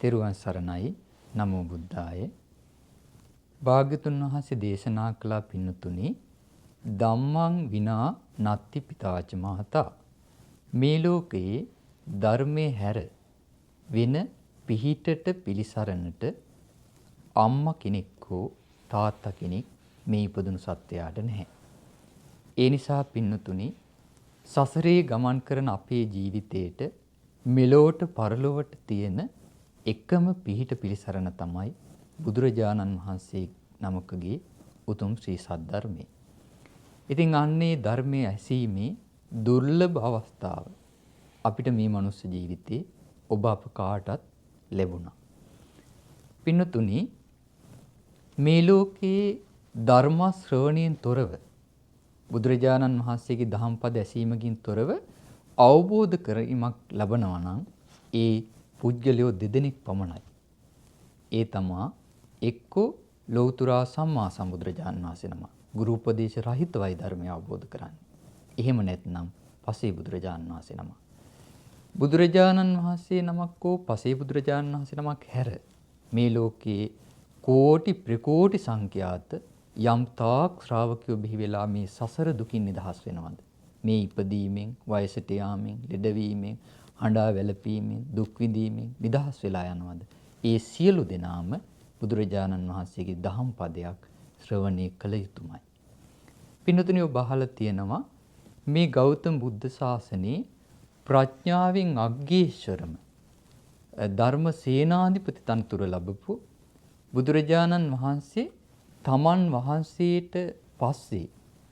තෙරුවන් සරණයි. නමෝ බුද්ධාය. භාග්‍යතුන් වහන්සේ දේශනා කළ පින්නතුනි ධම්මං විනා නත්ති පිතාච මහතා. මේ ලෝකයේ ධර්මයේ හැර වෙන පිහිටට පිලිසරණට අම්මා කෙනෙක් හෝ තාත්තා කෙනෙක් මේ ඉපදුණු සත්වයාට නැහැ. ඒ නිසා පින්නතුනි සසරේ ගමන් කරන අපේ ජීවිතේට මෙලොවට පරලොවට තියෙන එකම පිහිට පිළිසරණ තමයි බුදුරජාණන් වහන්සේ නමකගේ උතුම් ශ්‍රී සද්ධර්මය. ඉතින් අන්නේ ධර්මයේ ඇසීමේ දුර්ලභ අවස්ථාව අපිට මේ මනුස්ස ජීවිතේ ඔබ අප කාටත් ලැබුණා. පින්නතුනි මේ ලෝකේ ධර්ම ශ්‍රවණයෙන් තොරව බුදුරජාණන් වහන්සේගේ දහම් පද ඇසීමකින් තොරව අවබෝධ කිරීමක් ලබනවා නම් ඒ පුජ්‍යලයෝ දෙදෙනෙක් පමණයි. ඒ තමා එක්කෝ ලෞතර සම්මා සම්බුදුරජාණන් වහන්සේ නම ගුරු උපදේශ රහිතවයි ධර්මය අවබෝධ කරන්නේ. එහෙම නැත්නම් පසේ බුදුරජාණන් වහන්සේ නම. බුදුරජාණන් වහන්සේ නමක් හෝ පසේ බුදුරජාණන් වහන්සේ නමක් හැර මේ ලෝකයේ කෝටි ප්‍රකෝටි සංඛ්‍යාත යම් තාක් ශ්‍රාවකයෝ බිහි වෙලා මේ සසර දුකින් නිදහස් වෙනවද? මේ ඉපදීමෙන්, වයසට යාමෙන්, ලෙඩවීමෙන්, හඬා වැළපීමෙන්, දුක් විඳීමෙන් නිදහස් වෙලා යනවද? ඒ සියලු දෙනාම බුදුරජාණන් වහන්සේගේ දහම් පදයක් ශ්‍රවණය කළ යුතුමයි. පින්නතුනි ඔබ අහලා තියෙනවා මේ ගෞතම බුද්ධ ශාසනයේ ප්‍රඥාවෙන් අග්ගේශ්වරම ධර්ම සේනාධිපති තනතුර ලැබපු බුදුරජාණන් වහන්සේ තමන් වහන්සේට පස්සේ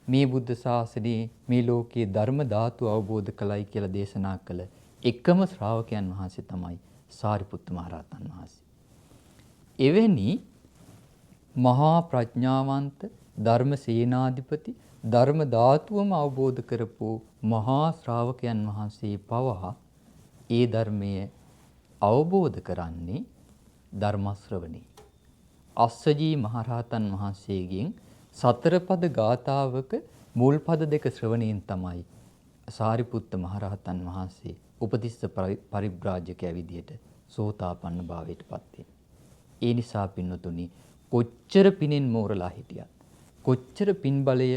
මේ බුද්ධ ශාසනයේ මේ ලෝකයේ ධර්ම ධාතු අවබෝධ කළයි කියලා දේශනා කළ එකම ශ්‍රාවකයන් වහන්සේ තමයි සාරිපුත්ත මහ රහතන් වහන්සේ. එවැනි මහා ප්‍රඥාවන්ත ධර්ම සේනාධිපති ධර්ම ධාතුවම අවබෝධ කරපු මහා ශ්‍රාවකයන් වහන්සේ පවා ඒ ධර්මය අවබෝධ කරන්නේ ධර්ම ශ්‍රවණේ. අස්සජී මහරහතන් වහන්සේගෙන් සතර පද ගාථාවක මුල් පද දෙක ශ්‍රවණයෙන් තමයි සාරිපුත්ත මහරහතන් වහන්සේ උපතිස්ස පරිබ්‍රාජකයා විදියට සෝතාපන්න භාවයට පත් වෙන්නේ. ඒ නිසා පින්නතුනි කොච්චර පිනෙන් මෝරලා හිටියත් කොච්චර පින් බලය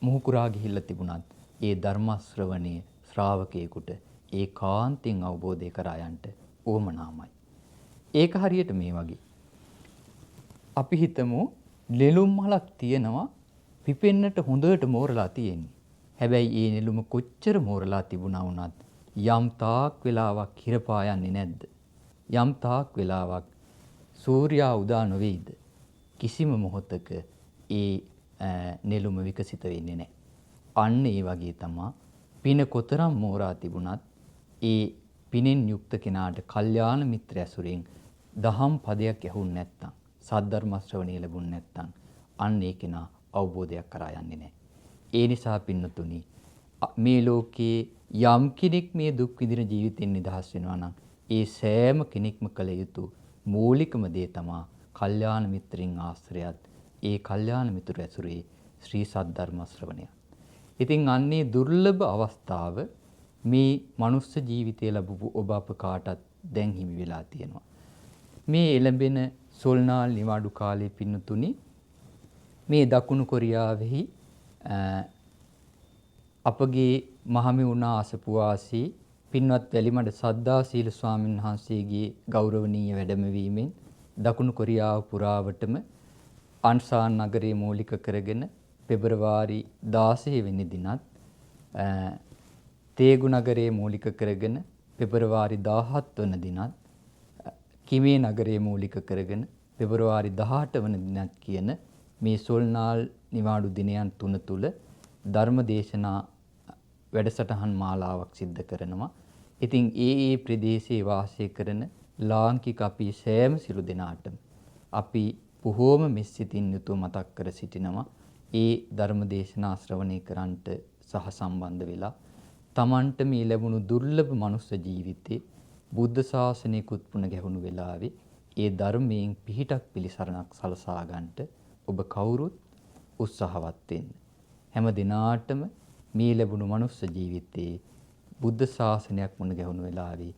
මුහුකුරා ගිහිල්ලා තිබුණත් ඒ ධර්ම ශ්‍රවණය ශ්‍රාවකයෙකුට ඒකාන්තයෙන් අවබෝධය කරා යන්නට ඕමනාමයි. ඒක හරියට මේ වගේ. අපි හිතමු නෙළුම් මලක් තියෙනවා පිපෙන්නට හොඳට මෝරලා තියෙන්නේ. හැබැයි ඒ නෙළුම කොච්චර මෝරලා තිබුණා වුණත් යම් තාක් වෙලාවක් හිර පායන්නේ නැද්ද? යම් තාක් වෙලාවක් සූර්යා උදා නොවේද? කිසිම මොහොතක ඒ නෙළුම විකසිත වෙන්නේ නැහැ. අන්න ඒ වගේ තමයි පින කොතරම් මෝරා තිබුණත් ඒ පිනෙන් යුක්ත කෙනාට කල්යාණ මිත්‍ර ඇසුරෙන් දහම් පදයක් ඇහුන්නේ නැත්තම් සද්ධර්ම ශ්‍රවණය ලැබුණ නැත්නම් අන්න ඒ කෙනා අවබෝධයක් කරා යන්නේ නැහැ. ඒ නිසා පින්නතුනි මේ ලෝකයේ යම් කෙනෙක් මේ දුක් විඳින ජීවිතෙන් නිදහස් වෙනවා නම් ඒ සෑම කෙනෙක්ම කළ යුතු මූලිකම දේ තමයි කල්යාණ මිත්‍රින් ආශ්‍රයත් ඒ කල්යාණ මිතුරු ඇසුරේ ශ්‍රී සද්ධර්ම ශ්‍රවණය. ඉතින් අන්නේ දුර්ලභ අවස්ථාව මේ මනුස්ස ජීවිතය ලැබපු ඔබ අප කාටත් දැන් හිමි වෙලා තියෙනවා. මේ එළඹෙන සොල්නාල් නිවාඩු කාලයේ පින්නතුනි මේ දකුණු කොරියාවෙහි අපගේ මහමෙවුනා අසපුවාසී පින්වත් වැලිමඩ සද්දාසීල ස්වාමීන් වහන්සේගේ ගෞරවනීය වැඩමවීමෙන් දකුණු කොරියාව පුරාවටම අන්සාන් නගරයේ මූලික කරගෙන පෙබරවාරි 16 වෙනි දිනත් තේගු නගරයේ මූලික කරගෙන පෙබරවාරි 17 වන දිනත් කිමේ නගරයේ මූලික කරගෙන පෙබරවාරි 18 වන දිනත් කියන මේ සොල්නාල් නිවාඩු දිනයන් තුන තුල ධර්ම දේශනා වැඩසටහන් මාලාවක් සිද්ධ කරනවා. ඉතින් ඒ ප්‍රදේශයේ වාසය කරන ලාංකික අපි සෑම සිළු දෙනාටම අපි බොහෝම මෙසිතින් යුතුව මතක් කර සිටිනවා. ඒ ධර්ම දේශනා ශ්‍රවණය කරන්නට සහ සම්බන්ධ වෙලා තමන්ට මේ ලැබුණු දුර්ලභ මනුස්ස ජීවිතේ බුද්ධ ශාසනයකුත් පුණ ගැහුණු වෙලාවේ ඒ ධර්මයෙන් පිහිටක් පිළිසරණක් සලසා ගන්නට ඔබ කවුරුත් උත්සාහවත් වෙන්න. හැම දිනාටම මේ ලැබුණු මනුස්ස ජීවිතේ බුද්ධ ශාසනයක් මුණ ගැහුණු වෙලාවේ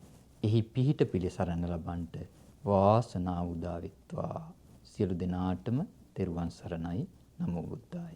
එහි පිහිට පිළිසරණ ලබන්නට වාසනාව උදා වෙත්වා. සියලු දෙනාටම තෙරුවන් සරණයි. නමෝ බුද්ධාය.